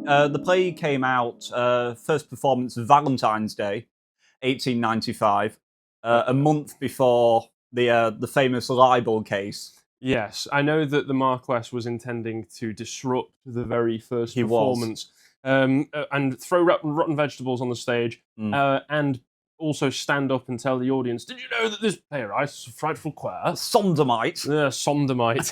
the play came out, first performance Valentine's Day, 1895, a month before the famous libel case. Yes, I know that the Marquess was intending to disrupt the very first He was. performance and throw rotten vegetables on the stage and also stand up and tell the audience, did you know that this playwright is a frightful queer? Sondomite. Sondomite.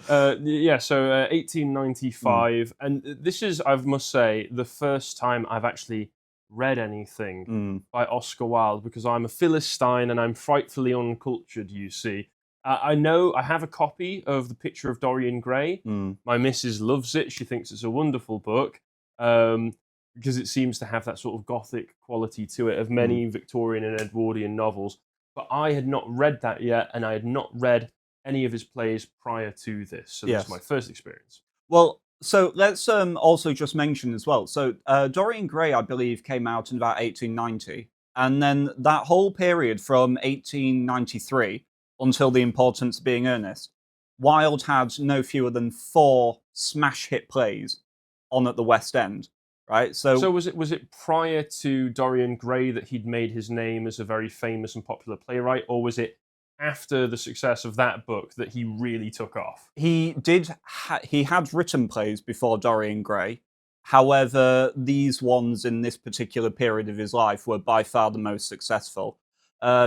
So 1895. And this is, I must say, the first time I've actually read anything by Oscar Wilde, because I'm a Philistine and I'm frightfully uncultured, you see. I know I have a copy of The Picture of Dorian Gray. My missus loves it. She thinks it's a wonderful book because it seems to have that sort of gothic quality to it of many Victorian and Edwardian novels. But I had not read that yet, and I had not read any of his plays prior to this. So this is my first experience. Well, so let's also just mention as well. So Dorian Gray, I believe, came out in about 1890. And then that whole period from 1893 until The Importance of Being Earnest, Wilde had no fewer than 4 smash hit plays on at the West End, right? So was it prior to Dorian Gray that he'd made his name as a very famous and popular playwright, or was it after the success of that book that he really took off? He had written plays before Dorian Gray. However, these ones in this particular period of his life were by far the most successful.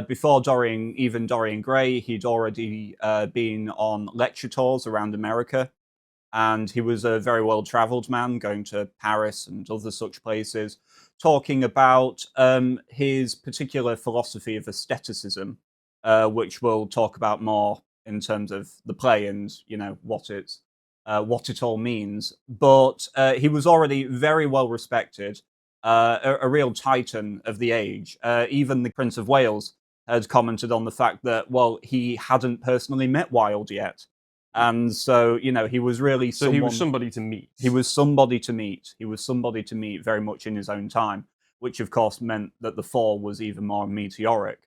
Before Dorian Gray, he'd already been on lecture tours around America, and he was a very well-travelled man, going to Paris and other such places, talking about his particular philosophy of aestheticism, which we'll talk about more in terms of the play and what it all means. But he was already very well respected. A real titan of the age. Even the Prince of Wales had commented on the fact that, well, he hadn't personally met Wilde yet. And so, he was really he was somebody to meet. He was somebody to meet. He was somebody to meet very much in his own time, which, of course, meant that the fall was even more meteoric.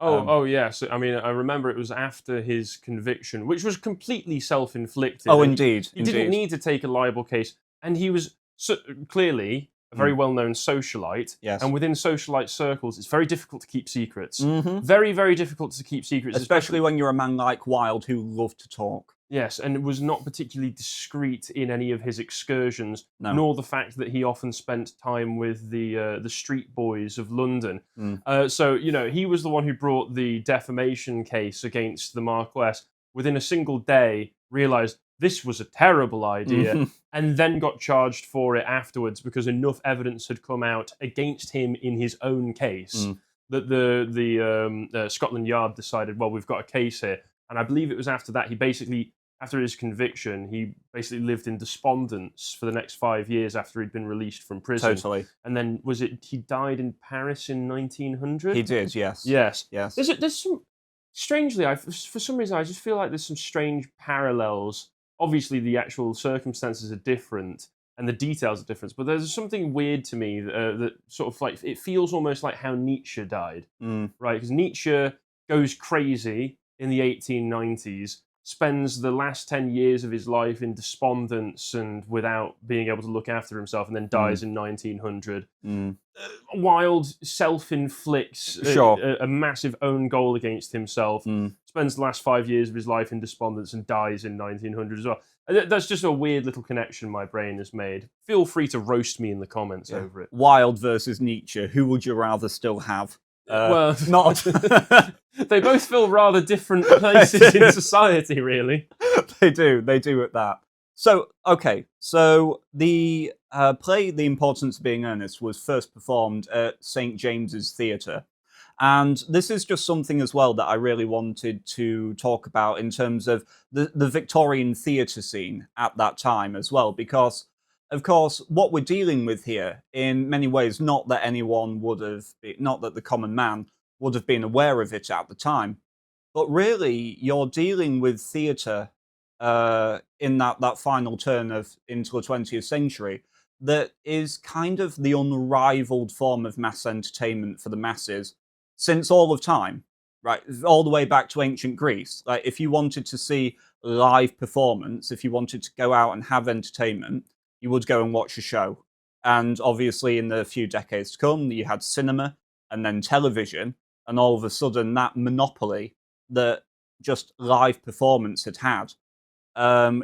Yes. I mean, I remember it was after his conviction, which was completely self-inflicted. Oh, indeed. He didn't need to take a libel case, and he was clearly a very well-known socialite. Yes. And within socialite circles, it's very difficult to keep secrets. Very, very difficult to keep secrets. Especially when you're a man like Wilde who loved to talk. Yes, and was not particularly discreet in any of his excursions, nor the fact that he often spent time with the street boys of London. So, he was the one who brought the defamation case against the Marquess. Within a single day, realised this was a terrible idea, and then got charged for it afterwards because enough evidence had come out against him in his own case that the Scotland Yard decided, well, we've got a case here. And I believe it was after that, after his conviction, he basically lived in despondence for the next 5 years after he'd been released from prison. Totally. And then, he died in Paris in 1900? He did, yes. Yes. Yes. There's some, strangely, for some reason, I just feel like there's some strange parallels. Obviously, the actual circumstances are different and the details are different, but there's something weird to me that sort of like, it feels almost like how Nietzsche died, right? Because Nietzsche goes crazy in the 1890s, spends the last 10 years of his life in despondence and without being able to look after himself, and then dies in 1900. Wilde self-inflicts a massive own goal against himself, spends the last 5 years of his life in despondence and dies in 1900 as well. That's just a weird little connection my brain has made. Feel free to roast me in the comments over it. Wilde versus Nietzsche. Who would you rather still have? Well, not. They both fill rather different places in society, really. They do at that. So, okay, so the play The Importance of Being Earnest was first performed at St. James's Theatre. And this is just something as well that I really wanted to talk about in terms of the Victorian theatre scene at that time as well, because, of course, what we're dealing with here, in many ways, not that the common man would have been aware of it at the time, but really, you're dealing with theatre in that final turn into the 20th century that is kind of the unrivaled form of mass entertainment for the masses since all of time, right? All the way back to ancient Greece. Like, if you wanted to see live performance, if you wanted to go out and have entertainment, you would go and watch a show. And obviously, in the few decades to come, you had cinema and then television, and all of a sudden, that monopoly that just live performance had had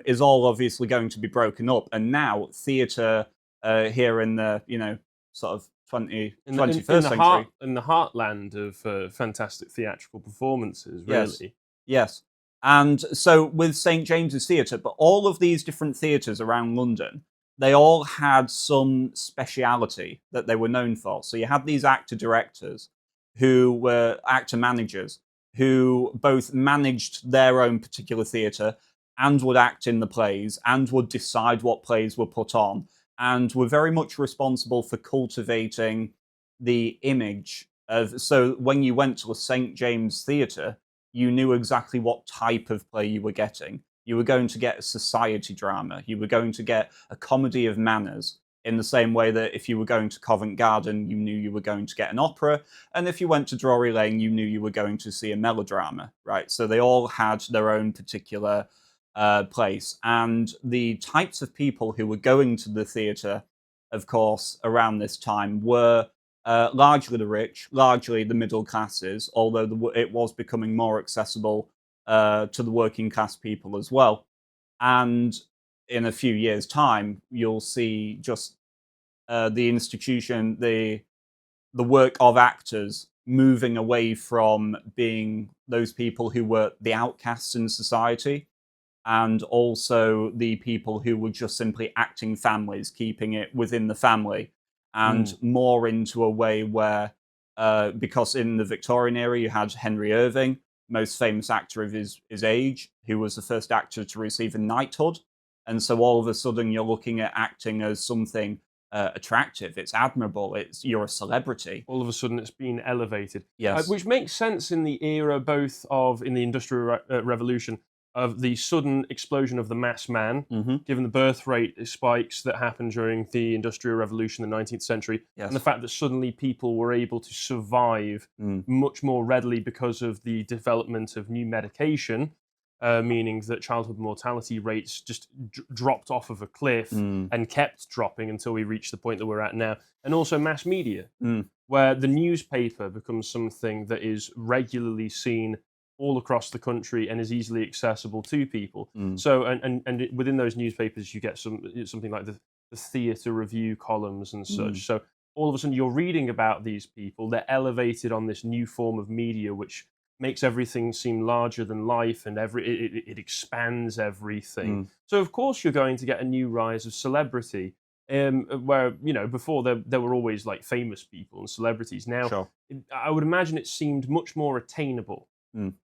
is all obviously going to be broken up. And now, theatre here in the sort of 21st century, in the heartland of fantastic theatrical performances, yes, really. yes. And so with St James's Theatre, but all of these different theatres around London, they all had some speciality that they were known for. So you had these actor directors who were actor managers who both managed their own particular theatre and would act in the plays and would decide what plays were put on and were very much responsible for cultivating the image of. So when you went to a St James Theatre, you knew exactly what type of play you were getting. You were going to get a society drama. You were going to get a comedy of manners, in the same way that if you were going to Covent Garden, you knew you were going to get an opera. And if you went to Drury Lane, you knew you were going to see a melodrama, right? So they all had their own particular place. And the types of people who were going to the theatre, of course, around this time were largely the rich, largely the middle classes, although it was becoming more accessible to the working class people as well. And in a few years' time, you'll see just the institution, the work of actors moving away from being those people who were the outcasts in society, and also the people who were just simply acting families, keeping it within the family, and more into a way where, because in the Victorian era you had Henry Irving, most famous actor of his age, who was the first actor to receive a knighthood. And so all of a sudden you're looking at acting as something attractive. It's admirable. You're a celebrity. All of a sudden it's been elevated. Yes. Which makes sense in the era both of, in the Industrial Revolution, of the sudden explosion of the mass man, given the birth rate spikes that happened during the Industrial Revolution in the 19th century, and the fact that suddenly people were able to survive much more readily because of the development of new medication, meaning that childhood mortality rates just dropped off of a cliff and kept dropping until we reached the point that we're at now. And also mass media, where the newspaper becomes something that is regularly seen all across the country and is easily accessible to people. So, and within those newspapers, you get something like the theatre review columns and such. So all of a sudden, you're reading about these people. They're elevated on this new form of media, which makes everything seem larger than life, and it expands everything. So, of course, you're going to get a new rise of celebrity. Where before there were always like famous people and celebrities. Now, I would imagine it seemed much more attainable.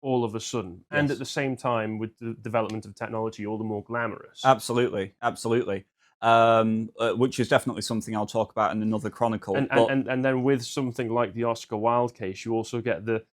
All of a sudden, and at the same time, with the development of technology, all the more glamorous. Absolutely. Which is definitely something I'll talk about in another chronicle. And then with something like the Oscar Wilde case, you also get the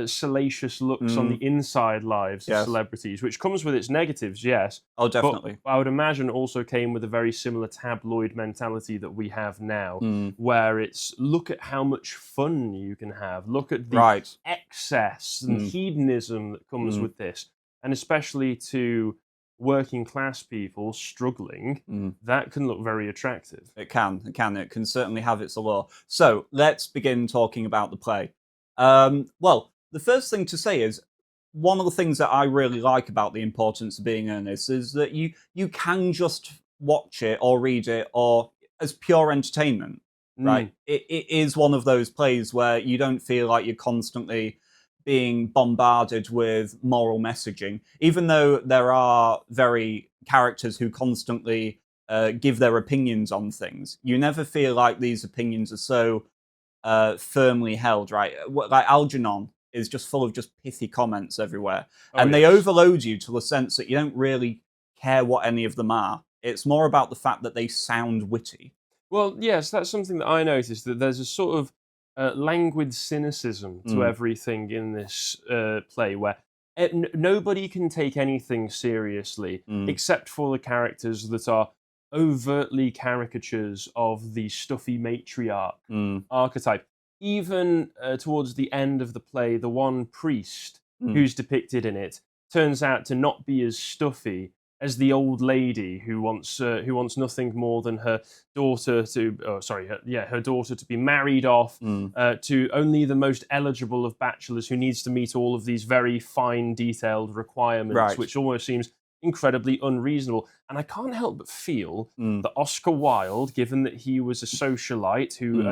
salacious looks on the inside lives of celebrities, which comes with its negatives, yes. Oh, definitely. But I would imagine also came with a very similar tabloid mentality that we have now, where it's look at how much fun you can have, look at the excess and hedonism that comes with this, and especially to working class people struggling, that can look very attractive. It can certainly have its allure. So let's begin talking about the play. Well, the first thing to say is, one of the things that I really like about The Importance of Being Earnest is that you can just watch it or read it or as pure entertainment, right? It is one of those plays where you don't feel like you're constantly being bombarded with moral messaging, even though there are very characters who constantly give their opinions on things. You never feel like these opinions are so firmly held, right? Like Algernon is just full of just pithy comments everywhere. They overload you to the sense that you don't really care what any of them are. It's more about the fact that they sound witty. Well, yes, that's something that I noticed, that there's a sort of languid cynicism to everything in this play, where nobody can take anything seriously except for the characters that are overtly caricatures of the stuffy matriarch archetype. Even towards the end of the play, the one priest who's depicted in it turns out to not be as stuffy as the old lady who wants nothing more than her daughter to, her daughter to be married off to only the most eligible of bachelors who needs to meet all of these very fine, detailed requirements, Right. which almost seems incredibly unreasonable. And I can't help but feel that Oscar Wilde, given that he was a socialite who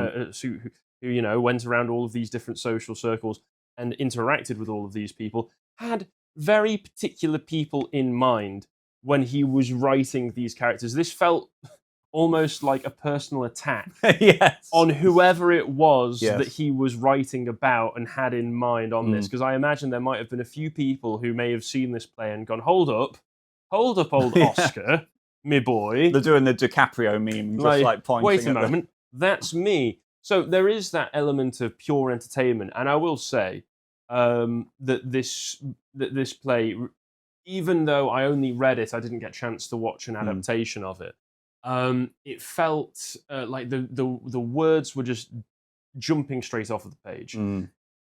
went around all of these different social circles and interacted with all of these people, had very particular people in mind when he was writing these characters. This felt almost like a personal attack Yes. on whoever it was Yes. that he was writing about and had in mind on this. Because I imagine there might have been a few people who may have seen this play and gone, hold up, old Oscar, me boy. They're doing the DiCaprio meme, just pointing. Wait a moment, that's me. So there is that element of pure entertainment, and I will say that this play, even though I only read it, I didn't get a chance to watch an adaptation of it. It felt like the words were just jumping straight off of the page.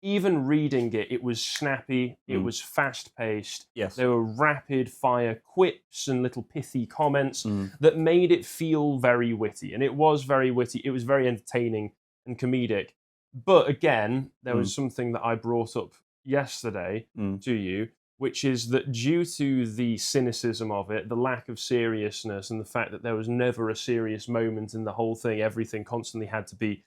Even reading it, it was snappy, it was fast-paced. Yes. There were rapid-fire quips and little pithy comments that made it feel very witty. And it was very witty, it was very entertaining and comedic. But again, there was something that I brought up yesterday to you, which is that due to the cynicism of it, the lack of seriousness, and the fact that there was never a serious moment in the whole thing, everything constantly had to be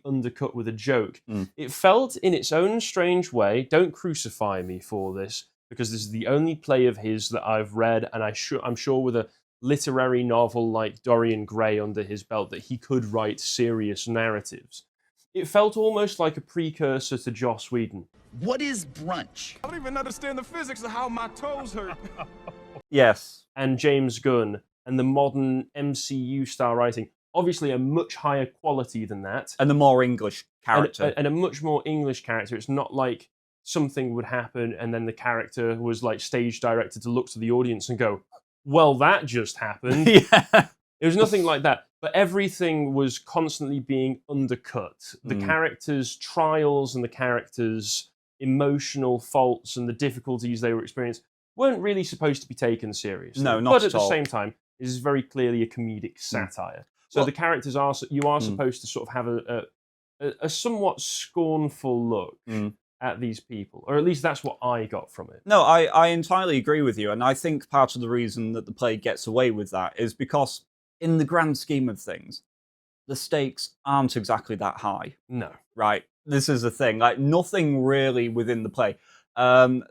undercut with a joke. It felt in its own strange way, don't crucify me for this, because this is the only play of his that I've read, and I'm sure with a literary novel like Dorian Gray under his belt that he could write serious narratives. It felt almost like a precursor to Joss Whedon. What is brunch? I don't even understand the physics of how my toes hurt. Yes. And James Gunn and the modern MCU style writing. Obviously a much higher quality than that. And a more English character. And a much more English character. It's not like something would happen and then the character was like stage directed to look to the audience and go, well, that just happened. Yeah. It was nothing like that. But everything was constantly being undercut. The characters' trials and the characters' emotional faults and the difficulties they were experiencing weren't really supposed to be taken seriously. No, not But at at the all. same time, this is very clearly a comedic satire. So the characters are supposed to sort of have a somewhat scornful look at these people, or at least that's what I got from it. No, I entirely agree with you, and I think part of the reason that the play gets away with that is because, in the grand scheme of things, the stakes aren't exactly that high. No. Right? This is the thing. Like, nothing really within the play.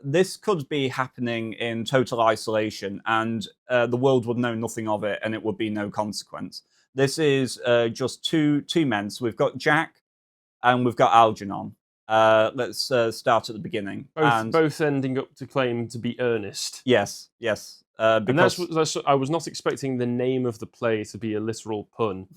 This could be happening in total isolation, and the world would know nothing of it, and it would be no consequence. This is just two men. So we've got Jack, and we've got Algernon. Let's start at the beginning. Both ending up to claim to be earnest. Yes. And that's I was not expecting the name of the play to be a literal pun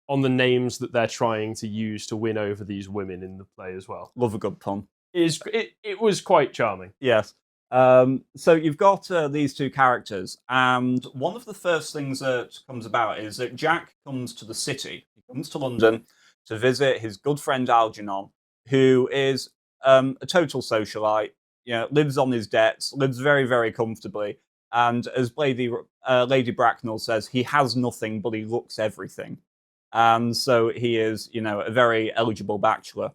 on the names that they're trying to use to win over these women in the play as well. Love a good pun. It was quite charming. Yes. So you've got these two characters, and one of the first things that comes about is that Jack comes to the city. He comes to London to visit his good friend Algernon, who is a total socialite, lives on his debts, lives very, very comfortably. And as Lady Bracknell says, he has nothing, but he looks everything. And so he is, a very eligible bachelor.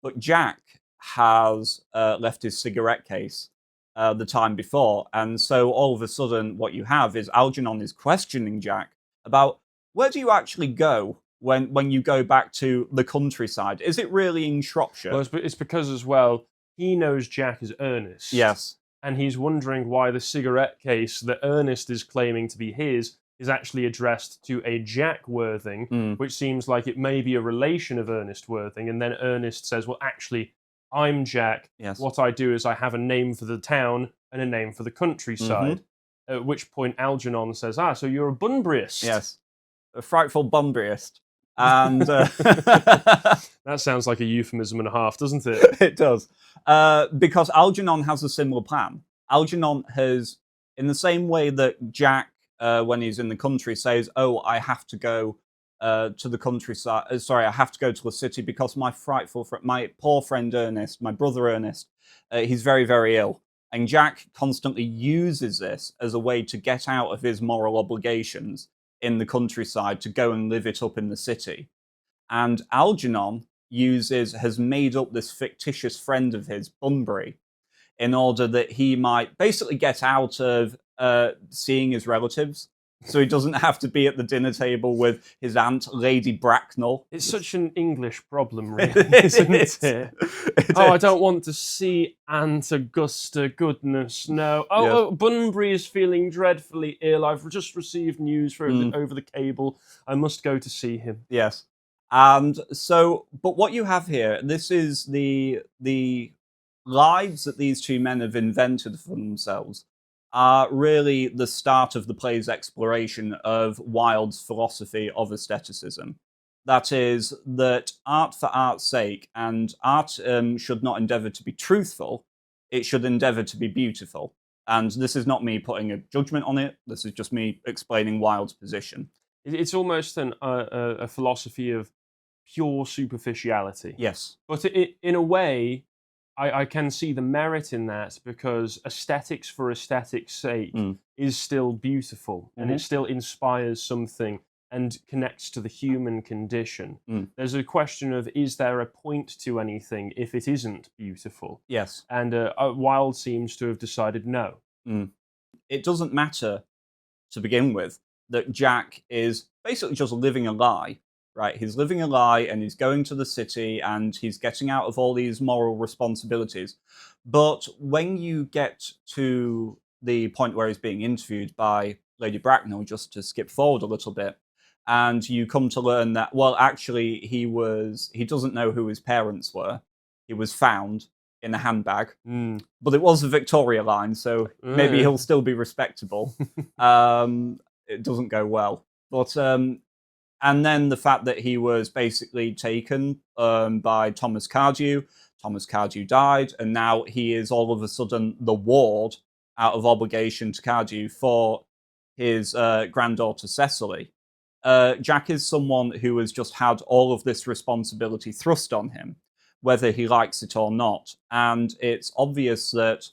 But Jack has left his cigarette case the time before. And so all of a sudden, what you have is Algernon is questioning Jack about, where do you actually go when you go back to the countryside? Is it really in Shropshire? Well, it's because as well, he knows Jack is Ernest. Yes. And he's wondering why the cigarette case that Ernest is claiming to be his is actually addressed to a Jack Worthing, which seems like it may be a relation of Ernest Worthing. And then Ernest says, well, actually, I'm Jack. Yes. What I do is I have a name for the town and a name for the countryside. At which point Algernon says, so you're a Bunburyist. Yes. A frightful Bunburyist. And that sounds like a euphemism and a half, doesn't it? It does. Because Algernon has a similar plan. Algernon has, in the same way that Jack, when he's in the country, says, I have to go to the countryside. I have to go to the city because my poor friend Ernest, my brother Ernest, he's very, very ill. And Jack constantly uses this as a way to get out of his moral obligations in the countryside to go and live it up in the city. And Algernon has made up this fictitious friend of his, Bunbury, in order that he might basically get out of seeing his relatives. So he doesn't have to be at the dinner table with his aunt, Lady Bracknell. It's such an English problem, really, isn't it? I don't want to see Aunt Augusta, goodness, no. Oh, Bunbury is feeling dreadfully ill. I've just received news over the cable. I must go to see him. Yes. And so, but what you have here, this is the lives that these two men have invented for themselves, are really the start of the play's exploration of Wilde's philosophy of aestheticism. That is, that art for art's sake, and art should not endeavour to be truthful, it should endeavour to be beautiful. And this is not me putting a judgment on it, this is just me explaining Wilde's position. It's almost a philosophy of pure superficiality. Yes. But in a way, I can see the merit in that, because aesthetics for aesthetics' sake is still beautiful, and it still inspires something and connects to the human condition. There's a question of, is there a point to anything if it isn't beautiful? Yes. And Wilde seems to have decided no. It doesn't matter, to begin with, that Jack is basically just living a lie. Right, he's living a lie and he's going to the city and he's getting out of all these moral responsibilities. But when you get to the point where he's being interviewed by Lady Bracknell, just to skip forward a little bit, and you come to learn that, well, actually, he doesn't know who his parents were. He was found in a handbag. But it was the Victoria line, so maybe he'll still be respectable. It doesn't go well. But and then the fact that he was basically taken by Thomas Cardew. Thomas Cardew died, and now he is all of a sudden the ward out of obligation to Cardew for his granddaughter Cecily. Jack is someone who has just had all of this responsibility thrust on him, whether he likes it or not. And it's obvious that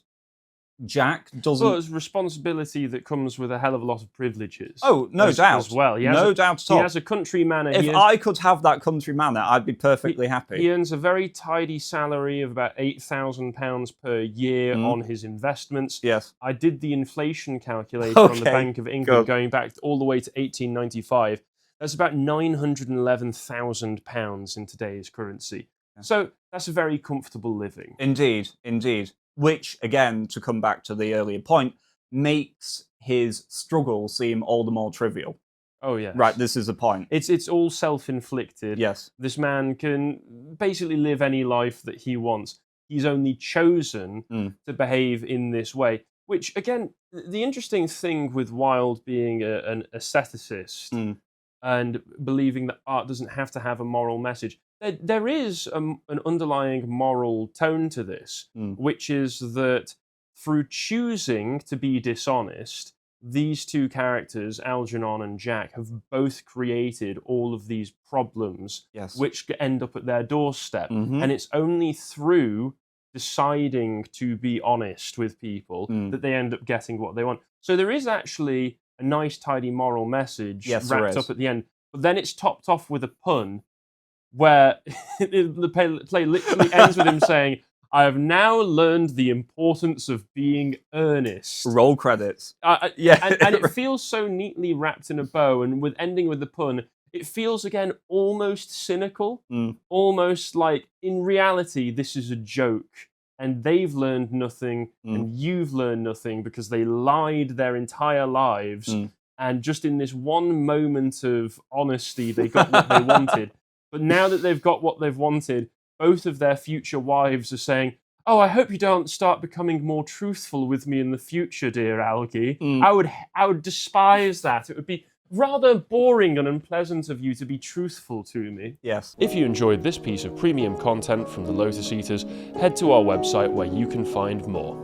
Jack doesn't... Well, it's responsibility that comes with a hell of a lot of privileges. Oh, no doubt. As well. No doubt at all. He has a country manor. If I could have that country manor, I'd be perfectly happy. He earns a very tidy salary of about £8,000 per year on his investments. Yes. I did the inflation calculator on the Bank of England going back all the way to 1895. That's about £911,000 in today's currency. Yeah. So that's a very comfortable living. Indeed, indeed. Which, again, to come back to the earlier point, makes his struggle seem all the more trivial. Oh, yeah. Right, this is the point. It's all self-inflicted. Yes. This man can basically live any life that he wants. He's only chosen to behave in this way. Which, again, the interesting thing with Wilde being an aestheticist and believing that art doesn't have to have a moral message, there is an underlying moral tone to this, which is that through choosing to be dishonest, these two characters, Algernon and Jack, have both created all of these problems which end up at their doorstep. And it's only through deciding to be honest with people that they end up getting what they want. So there is actually a nice, tidy moral message wrapped up at the end. But then it's topped off with a pun where the play literally ends with him saying, I have now learned the importance of being earnest. Roll credits. And it feels so neatly wrapped in a bow, and with ending with the pun, it feels, again, almost cynical. Almost like, in reality, this is a joke. And they've learned nothing, and you've learned nothing, because they lied their entire lives. And just in this one moment of honesty, they got what they wanted. But now that they've got what they've wanted, both of their future wives are saying, oh, I hope you don't start becoming more truthful with me in the future, dear Algie. I would despise that. It would be rather boring and unpleasant of you to be truthful to me. Yes. If you enjoyed this piece of premium content from the Lotus Eaters, head to our website where you can find more.